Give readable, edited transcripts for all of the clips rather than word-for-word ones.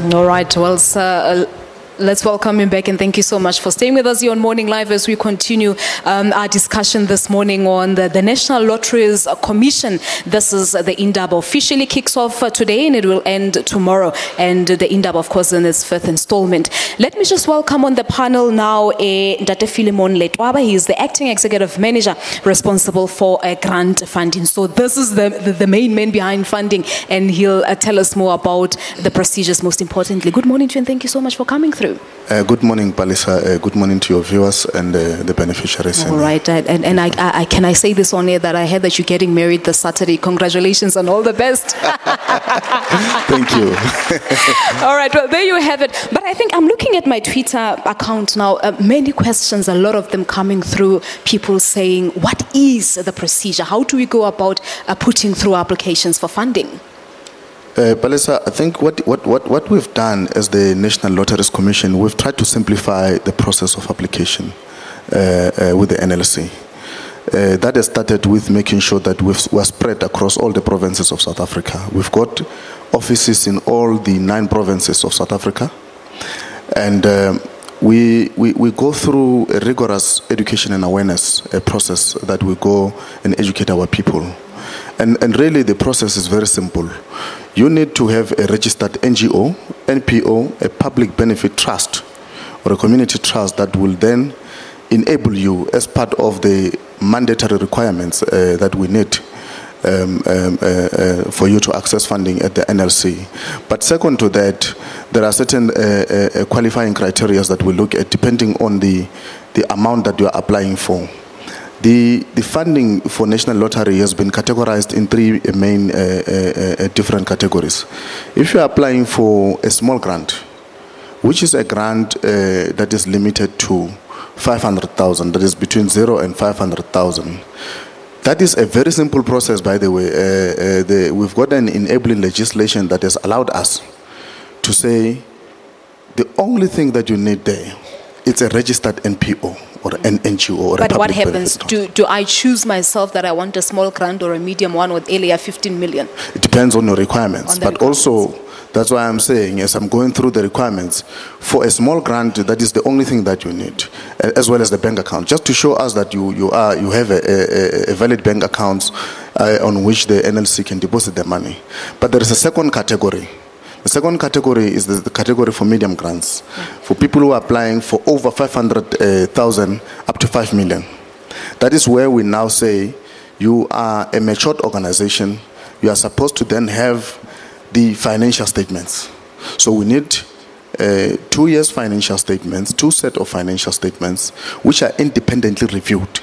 All right, well, sir, let's welcome him back, and thank you so much for staying with us here on Morning Live as we continue our discussion this morning on the National Lotteries Commission. This is the Indaba officially kicks off today and it will end tomorrow. And the Indaba, of course, in its fifth installment. Let me just welcome on the panel now Ndate Philemon Letwaba. He is the acting executive manager responsible for grant funding. So this is the main man behind funding, and he'll tell us more about the procedures most importantly. Good morning to you and thank you so much for coming through. Good morning, Palesa. Good morning to your viewers and the beneficiaries. All right, and I can I say this on air that I heard that you're getting married this Saturday. Congratulations and all the best. Thank you. All right, well, there you have it. But I think I'm looking at my Twitter account now. Many questions, a lot of them coming through. People saying, what is the procedure? How do we go about putting through applications for funding? Palesa, I think what we've done as the National Lotteries Commission, we've tried to simplify the process of application with the NLC. That has started with making sure that we're spread across all the provinces of South Africa. We've got offices in all the 9 provinces of South Africa. And we go through a rigorous education and awareness process that we go and educate our people. And really the process is very simple. You need to have a registered NGO, NPO, a public benefit trust or a community trust that will then enable you as part of the mandatory requirements that we need for you to access funding at the NLC. But second to that, there are certain qualifying criteria that we look at depending on the amount that you are applying for. The funding for National Lottery has been categorized in 3 main different categories. If you are applying for a small grant, which is a grant that is limited to 500,000, that is between 0 and 500,000. That is a very simple process, by the way. We've got an enabling legislation that has allowed us to say the only thing that you need there, it's a registered NPO. Or an NGO or but a what happens? Do I choose myself that I want a small grant or a medium one with earlier 15 million? It depends on your requirements. But also, that's why I'm saying, as I'm going through the requirements, for a small grant, that is the only thing that you need, as well as the bank account, just to show us that you have a valid bank account on which the NLC can deposit the money. But there is a second category. The second category is the category for medium grants, for people who are applying for over 500,000 up to 5 million. That is where we now say you are a matured organization. You are supposed to then have the financial statements. So we need 2 years financial statements, 2 sets of financial statements, which are independently reviewed.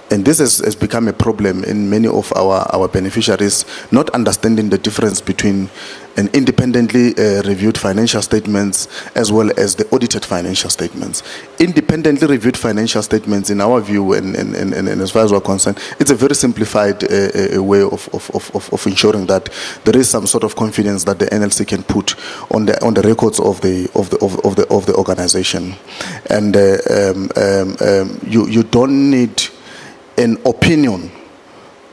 And this has become a problem in many of our beneficiaries, not understanding the difference between an independently reviewed financial statements as well as the audited financial statements. Independently reviewed financial statements, in our view, and as far as we're concerned, it's a very simplified way of ensuring that there is some sort of confidence that the NLC can put on the records of the organization. And you don't need an opinion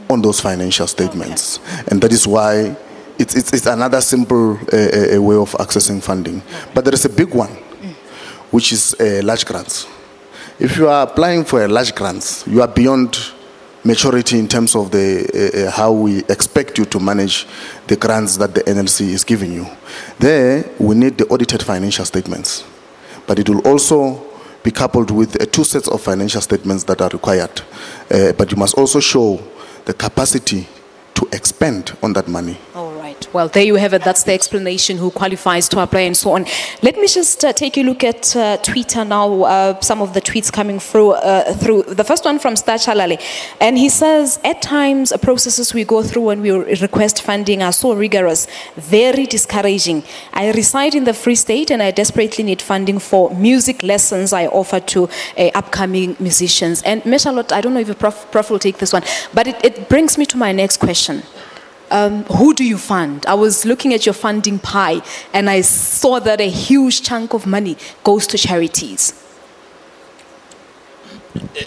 on those financial statements. Okay. And that is why it's another simple way of accessing funding. But there is a big one, which is large grants. If you are applying for a large grants, you are beyond maturity in terms of the how we expect you to manage the grants that the NLC is giving you. There, we need the audited financial statements. But it will also be coupled with 2 sets of financial statements that are required. But you must also show the capacity to expend on that money. All right. Well, there you have it. That's the explanation, who qualifies to apply and so on. Let me just take a look at Twitter now, some of the tweets coming through. The first one from Stachalale. And he says, at times, processes we go through when we request funding are so rigorous, very discouraging. I reside in the Free State and I desperately need funding for music lessons I offer to upcoming musicians. And Meshalot, I don't know if Prof will take this one, but it brings me to my next question. Who do you fund? I was looking at your funding pie and I saw that a huge chunk of money goes to charities.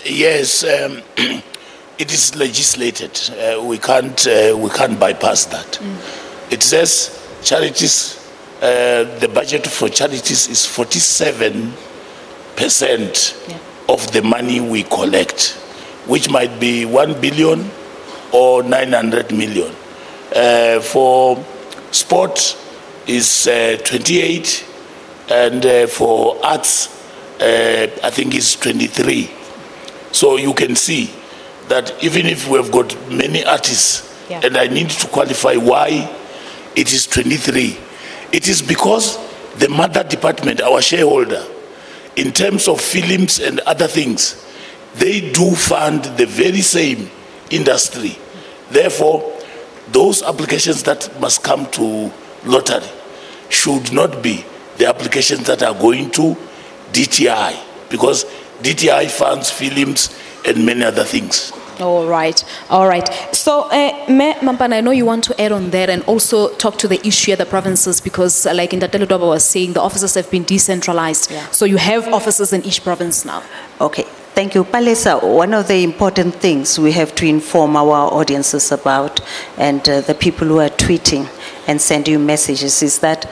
Yes, it is legislated. We can't bypass that. It says charities the budget for charities is 47% of the money we collect, which might be 1 billion or 900 million. For sport is 28, and for arts, I think it's 23. So you can see that even if we've got many artists, and I need to qualify why it is 23, it is because the mother department, our shareholder, in terms of films and other things, they do fund the very same industry. Therefore, those applications that must come to lottery should not be the applications that are going to DTI, because DTI funds films and many other things. All right, all right. So, Mampana, I know you want to add on that and also talk to the issue at the provinces, because like Ntatelo Doba was saying, the offices have been decentralized. So you have offices in each province now. Okay, thank you. Palesa, one of the important things we have to inform our audiences about, and the people who are tweeting and sending you messages, is that,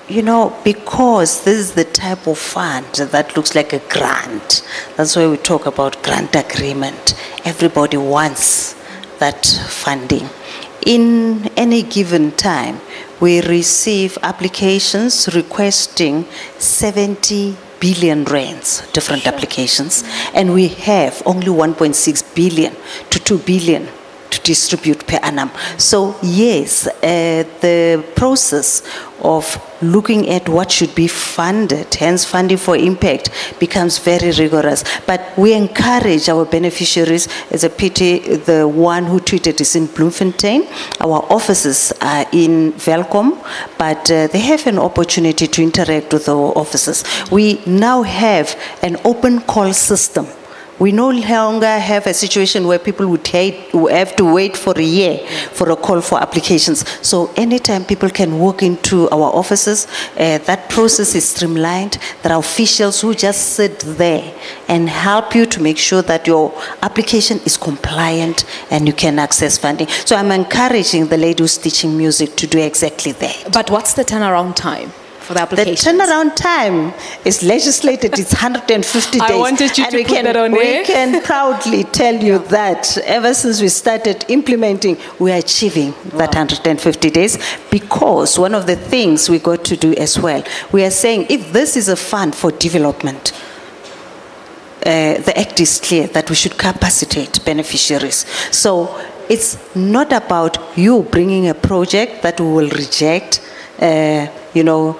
you know, because this is the type of fund that looks like a grant, that's why we talk about grant agreement. Everybody wants that funding. In any given time, we receive applications requesting 70 billion rands, different applications, and we have only 1.6 billion to 2 billion to distribute per annum. So yes, the process of looking at what should be funded, hence funding for impact, becomes very rigorous. But we encourage our beneficiaries. It's a pity the one who tweeted is in Bloemfontein. Our offices are in Velkom, but they have an opportunity to interact with our offices. We now have an open call system. We no longer have a situation where people would have to wait for a year for a call for applications. So anytime people can walk into our offices, that process is streamlined. There are officials who just sit there and help you to make sure that your application is compliant and you can access funding. So I'm encouraging the lady who's teaching music to do exactly that. But what's the turnaround time for the applications? The turnaround time is legislated. It's 150 days. I wanted you to put that on there. We can proudly tell you that ever since we started implementing, we are achieving that 150 days, because one of the things we got to do as well, we are saying if this is a fund for development, the act is clear that we should capacitate beneficiaries. So it's not about you bringing a project that we will reject, you know,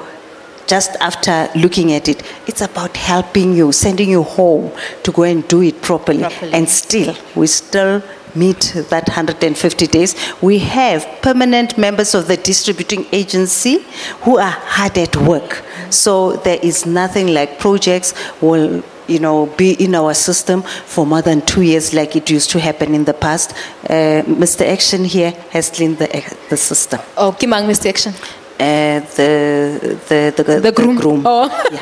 just after looking at it. It's about helping you, sending you home to go and do it properly. And still, we still meet that 150 days. We have permanent members of the distributing agency who are hard at work. So there is nothing like projects will, you know, be in our system for more than 2 years like it used to happen in the past. Mr. Action here has cleaned the system. Oh, Kimang, Mr. Action. The groom. Oh. Yeah.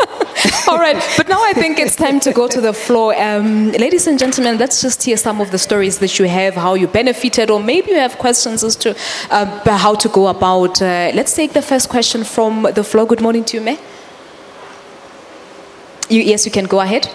All right, but now I think it's time to go to the floor. Ladies and gentlemen, let's just hear some of the stories that you have, how you benefited, or maybe you have questions as to how to go about. Let's take the first question from the floor. Good morning to you, May. Yes, you can go ahead.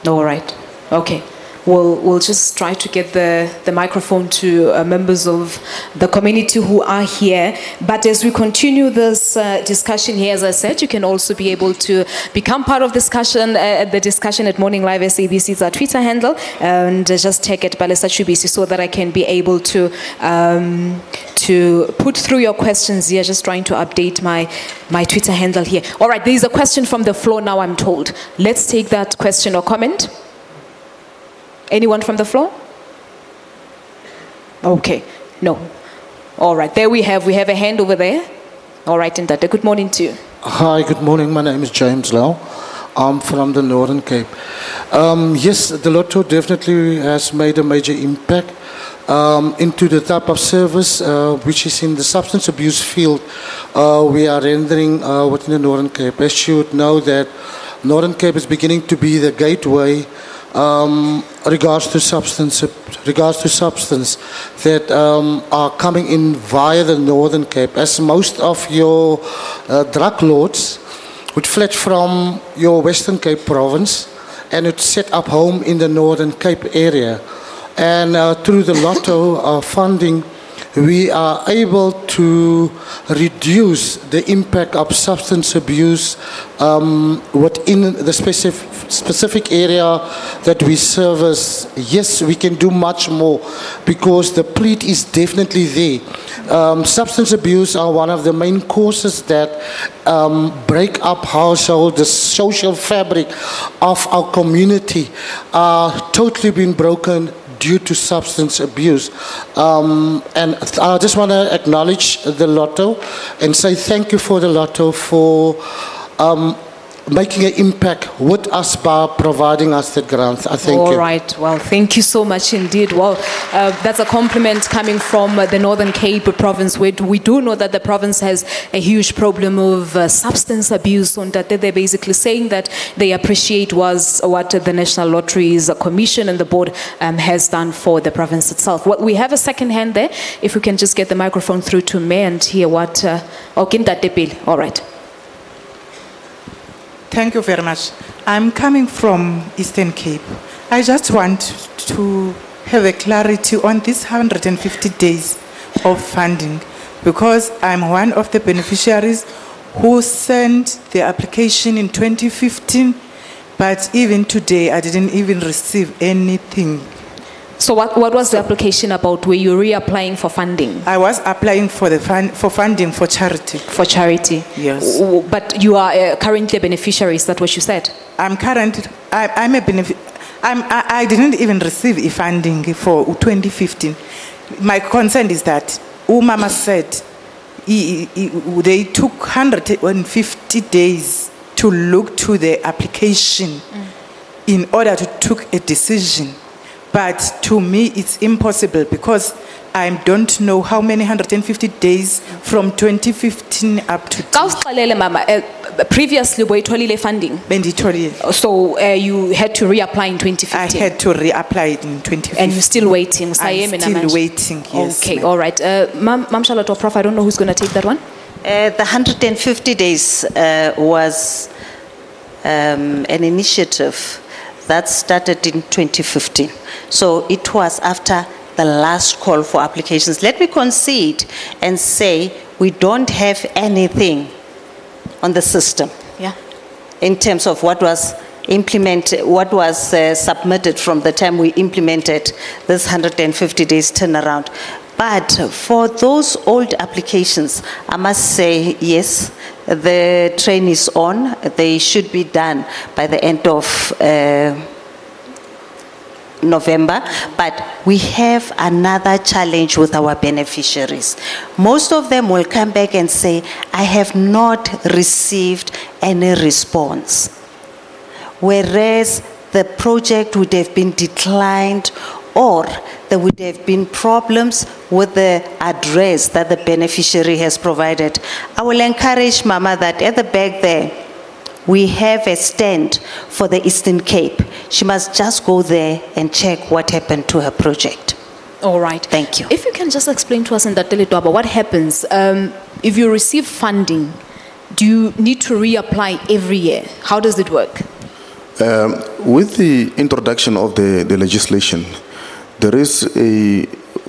All right. Okay. We'll just try to get the microphone to members of the community who are here. But as we continue this discussion here, as I said, you can also be able to become part of the discussion at Morning Live. SABC is our Twitter handle, and just take it Palesa Chubisi so that I can be able to put through your questions here. Just trying to update my Twitter handle here. All right, there is a question from the floor now, I'm told. Let's take that question or comment. Anyone from the floor? Okay, no. All right, there we have a hand over there. All right, Ndata, good morning to you. Hi, good morning. My name is James Lau. I'm from the Northern Cape. Yes, the Lotto definitely has made a major impact into the type of service which is in the substance abuse field we are rendering within the Northern Cape. As you would know that Northern Cape is beginning to be the gateway regards to substance that are coming in via the Northern Cape, as most of your drug lords would fled from your Western Cape province and would set up home in the Northern Cape area. And through the Lotto funding, we are able to reduce the impact of substance abuse within the specific area that we service. Yes, we can do much more because the plea is definitely there. Substance abuse are one of the main causes that break up household. The social fabric of our community are totally been broken due to substance abuse. And I just want to acknowledge the Lotto and say thank you for the Lotto for making an impact with us by providing us that grant. I thank you. All right. Well, thank you so much indeed. Well, that's a compliment coming from the Northern Cape province, where we do know that the province has a huge problem of substance abuse. And that they're basically saying that they appreciate what the National Lotteries Commission and the board has done for the province itself. Well, we have a second hand there. If we can just get the microphone through to me and hear what... All right. Thank you very much. I'm coming from Eastern Cape. I just want to have a clarity on this 150 days of funding, because I'm one of the beneficiaries who sent the application in 2015, but even today I didn't even receive anything. So what was the application about? Were you reapplying for funding? I was applying for funding for charity. For charity? Yes. But you are currently a beneficiary, is that what you said? I'm a beneficiary. I didn't even receive funding for 2015. My concern is that Umama said they took 150 days to look to the application in order to take a decision. But to me, it's impossible because I don't know how many 150 days from 2015 up to previously, were you funding? So you had to reapply in 2015? I had to reapply in 2015. And you're still waiting? I'm still waiting, yes. Okay, all right. Ma'am Charlotte or Prof, I don't know who's going to take that one. The 150 days was an initiative that started in 2015. So it was after the last call for applications. Let me concede and say we don't have anything on the system. Yeah. In terms of what was implemented, what was submitted from the time we implemented this 150 days turnaround. But for those old applications, I must say, yes, the train is on. They should be done by the end of November, but we have another challenge with our beneficiaries. Most of them will come back and say, I have not received any response. Whereas the project would have been declined, or there would have been problems with the address that the beneficiary has provided. I will encourage Mama that at the back there, we have a stand for the Eastern Cape. She must just go there and check what happened to her project. All right. Thank you. If you can just explain to us in that about what happens if you receive funding, do you need to reapply every year? How does it work? With the introduction of the legislation, there is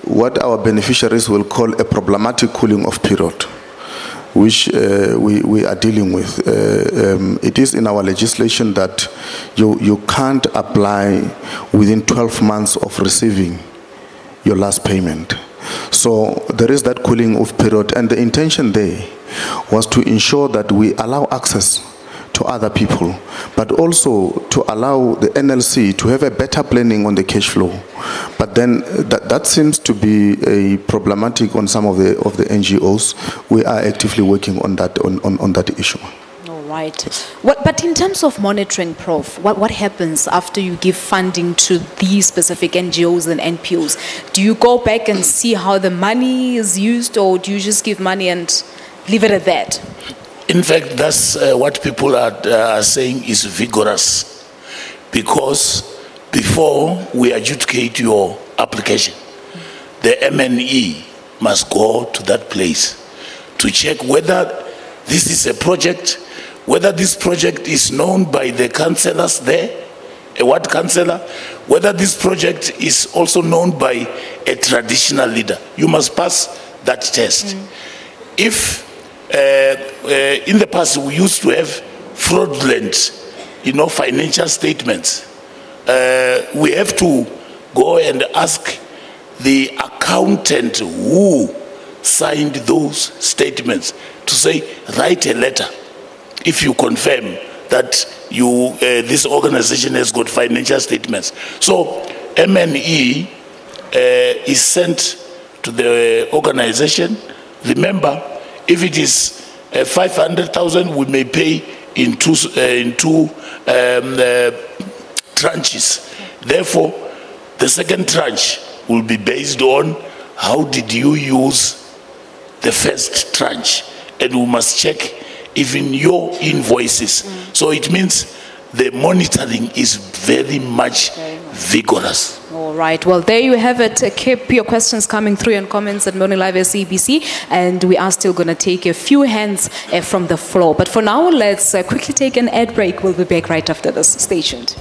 what our beneficiaries will call a problematic cooling off period, which we are dealing with. It is in our legislation that you can't apply within 12 months of receiving your last payment. So there is that cooling off period, and the intention there was to ensure that we allow access to other people, but also to allow the NLC to have a better planning on the cash flow. But then that seems to be a problematic on some of the NGOs. We are actively working on that issue. All right. But in terms of monitoring, Prof, what happens after you give funding to these specific NGOs and NPOs? Do you go back and see how the money is used, or do you just give money and leave it at that? In fact, that's what people are saying is vigorous, because before we adjudicate your application, the MNE must go to that place to check whether this is a project, whether this project is known by the councillors there, a ward councillor, whether this project is also known by a traditional leader. You must pass that test. If in the past we used to have fraudulent, financial statements, we have to go and ask the accountant who signed those statements to say, write a letter if you confirm that this organization has got financial statements. So MNE is sent to the organization. Remember, if it is 500,000, we may pay in two tranches. Therefore, the second tranche will be based on how did you use the first tranche, and we must check even your invoices. So it means the monitoring is very much vigorous. All right. Well, there you have it. Keep your questions coming through and comments at Morning Live SABC, and we are still going to take a few hands from the floor. But for now, let's quickly take an ad break. We'll be back right after this. Stay tuned.